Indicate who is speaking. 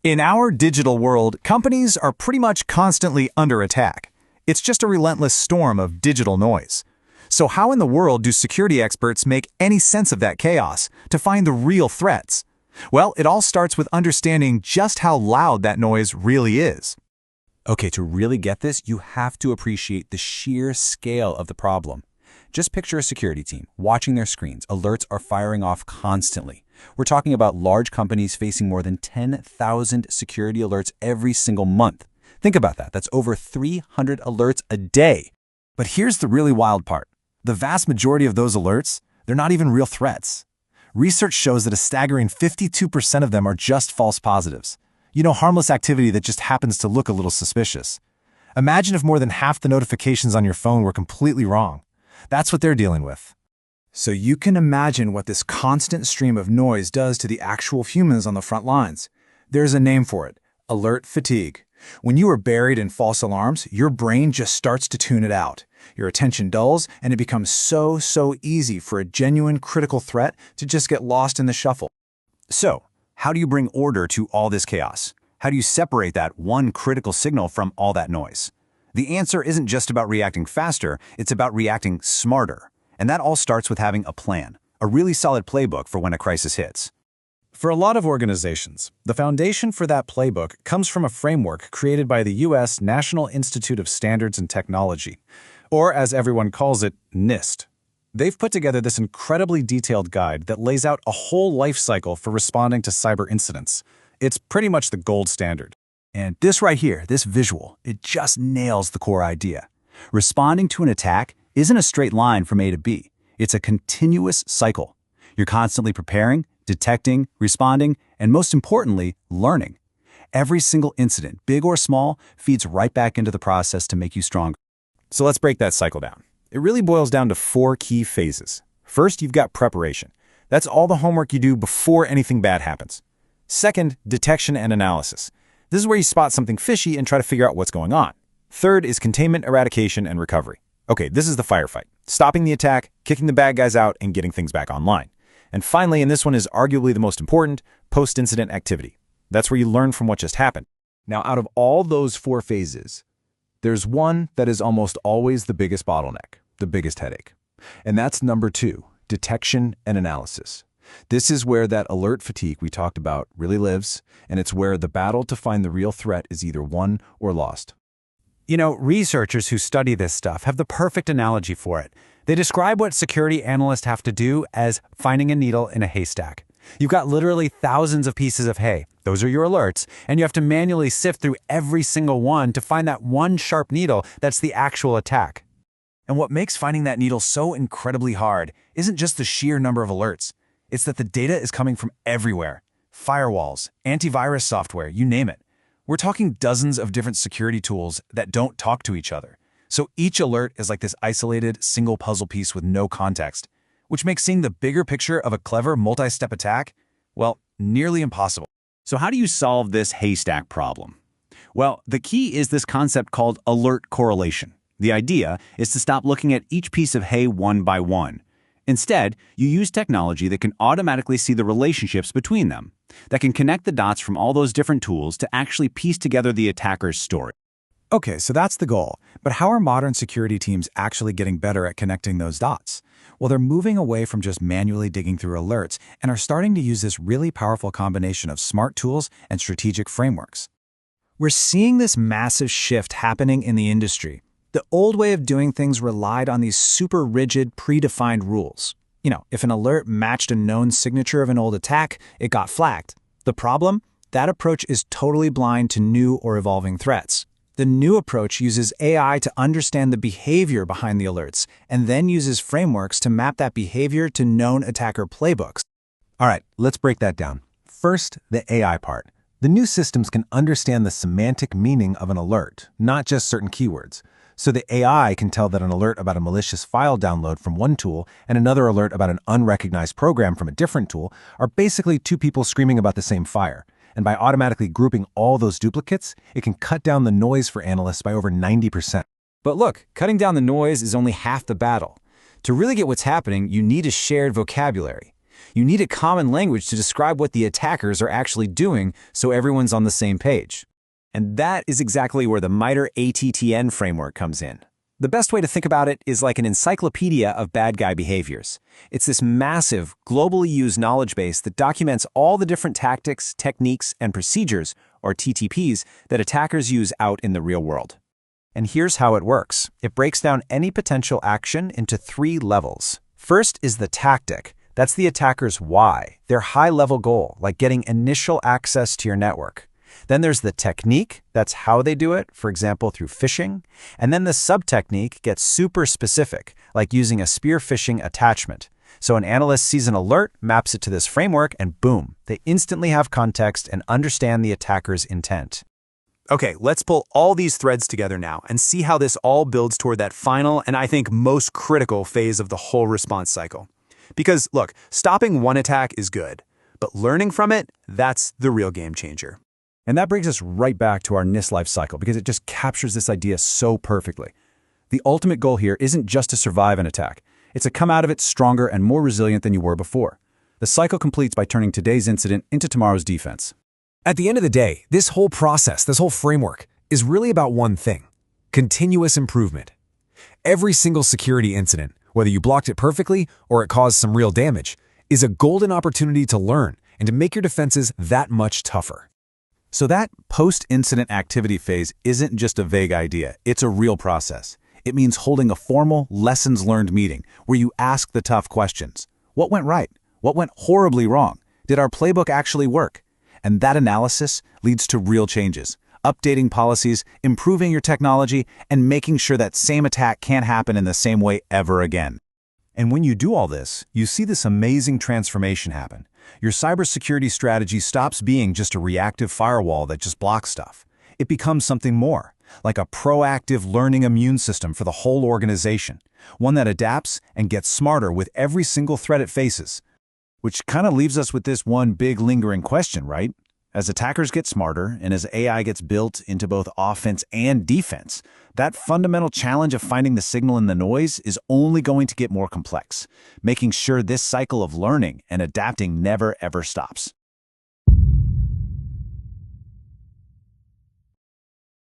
Speaker 1: In our digital world, companies are pretty much constantly under attack. It's just a relentless storm of digital noise. So how in the world do security experts make any sense of that chaos to find the real threats? Well, it all starts with understanding just how loud that noise really is.
Speaker 2: Okay, to really get this, you have to appreciate the sheer scale of the problem. Just picture a security team watching their screens. Alerts are firing off constantly. We're talking about large companies facing more than 10,000 security alerts every single month. Think about that. That's over 300 alerts a day. But here's the really wild part. The vast majority of those alerts, they're not even real threats. Research shows that a staggering 52% of them are just false positives. Harmless activity that just happens to look a little suspicious. Imagine if more than half the notifications on your phone were completely wrong. That's what they're dealing with.
Speaker 3: So you can imagine what this constant stream of noise does to the actual humans on the front lines. There's a name for it: alert fatigue. When you are buried in false alarms, your brain just starts to tune it out. Your attention dulls, and it becomes so easy for a genuine critical threat to just get lost in the shuffle.
Speaker 2: So, how do you bring order to all this chaos? How do you separate that one critical signal from all that noise? The answer isn't just about reacting faster, it's about reacting smarter. And that all starts with having a plan, a really solid playbook for when a crisis hits.
Speaker 3: For a lot of organizations, the foundation for that playbook comes from a framework created by the U.S. National Institute of Standards and Technology, or as everyone calls it, NIST. They've put together this incredibly detailed guide that lays out a whole life cycle for responding to cyber incidents. It's pretty much the gold standard.
Speaker 2: And this right here, this visual, it just nails the core idea. Responding to an attack isn't a straight line from A to B. It's a continuous cycle. You're constantly preparing, detecting, responding, and most importantly, learning. Every single incident, big or small, feeds right back into the process to make you stronger.
Speaker 3: So let's break that cycle down. It really boils down to 4 key phases. First, you've got preparation. That's all the homework you do before anything bad happens. Second, detection and analysis. This is where you spot something fishy and try to figure out what's going on. Third is containment, eradication, and recovery. Okay, this is the firefight. Stopping the attack, kicking the bad guys out, and getting things back online. And finally, and this one is arguably the most important, post-incident activity. That's where you learn from what just happened. Now, out of all those 4 phases, there's one that is almost always the biggest bottleneck, the biggest headache. And that's number 2, detection and analysis. This is where that alert fatigue we talked about really lives, and it's where the battle to find the real threat is either won or lost.
Speaker 2: Researchers who study this stuff have the perfect analogy for it. They describe what security analysts have to do as finding a needle in a haystack. You've got literally thousands of pieces of hay. Those are your alerts, and you have to manually sift through every single one to find that one sharp needle that's the actual attack. And what makes finding that needle so incredibly hard isn't just the sheer number of alerts. It's that the data is coming from everywhere. Firewalls, antivirus software, you name it. We're talking dozens of different security tools that don't talk to each other. So each alert is like this isolated, single puzzle piece with no context, which makes seeing the bigger picture of a clever multi-step attack, well, nearly impossible. So how do you solve this haystack problem? Well, the key is this concept called alert correlation. The idea is to stop looking at each piece of hay one by one. Instead, you use technology that can automatically see the relationships between them, that can connect the dots from all those different tools to actually piece together the attacker's story.
Speaker 3: Okay, so that's the goal. But how are modern security teams actually getting better at connecting those dots? Well, they're moving away from just manually digging through alerts and are starting to use this really powerful combination of smart tools and strategic frameworks. We're seeing this massive shift happening in the industry. The old way of doing things relied on these super rigid, predefined rules. If an alert matched a known signature of an old attack, it got flagged. The problem? That approach is totally blind to new or evolving threats. The new approach uses AI to understand the behavior behind the alerts, and then uses frameworks to map that behavior to known attacker playbooks.
Speaker 2: All right, let's break that down. First, the AI part. The new systems can understand the semantic meaning of an alert, not just certain keywords. So the AI can tell that an alert about a malicious file download from one tool and another alert about an unrecognized program from a different tool are basically 2 people screaming about the same fire. And by automatically grouping all those duplicates, it can cut down the noise for analysts by over 90%.
Speaker 3: But look, cutting down the noise is only half the battle. To really get what's happening, you need a shared vocabulary. You need a common language to describe what the attackers are actually doing so everyone's on the same page. And that is exactly where the MITRE ATTN framework comes in. The best way to think about it is like an encyclopedia of bad guy behaviors. It's this massive, globally used knowledge base that documents all the different tactics, techniques, and procedures, or TTPs, that attackers use out in the real world. And here's how it works. It breaks down any potential action into 3 levels. First is the tactic. That's the attacker's why, their high-level goal, like getting initial access to your network. Then there's the technique, that's how they do it, for example, through phishing. And then the sub-technique gets super specific, like using a spear phishing attachment. So an analyst sees an alert, maps it to this framework, and boom, they instantly have context and understand the attacker's intent.
Speaker 1: Okay, let's pull all these threads together now and see how this all builds toward that final and I think most critical phase of the whole response cycle. Because, look, stopping one attack is good, but learning from it, that's the real game changer.
Speaker 3: And that brings us right back to our NIST life cycle because it just captures this idea so perfectly. The ultimate goal here isn't just to survive an attack. It's to come out of it stronger and more resilient than you were before. The cycle completes by turning today's incident into tomorrow's defense.
Speaker 4: At the end of the day, this whole process, this whole framework, is really about one thing: continuous improvement. Every single security incident, whether you blocked it perfectly or it caused some real damage, is a golden opportunity to learn and to make your defenses that much tougher.
Speaker 3: So that post-incident activity phase isn't just a vague idea, it's a real process. It means holding a formal, lessons-learned meeting where you ask the tough questions. What went right? What went horribly wrong? Did our playbook actually work? And that analysis leads to real changes, updating policies, improving your technology, and making sure that same attack can't happen in the same way ever again. And when you do all this, you see this amazing transformation happen. Your cybersecurity strategy stops being just a reactive firewall that just blocks stuff. It becomes something more, like a proactive learning immune system for the whole organization, one that adapts and gets smarter with every single threat it faces. Which kind of leaves us with this one big lingering question, right? As attackers get smarter and as AI gets built into both offense and defense, that fundamental challenge of finding the signal in the noise is only going to get more complex, making sure this cycle of learning and adapting never ever stops.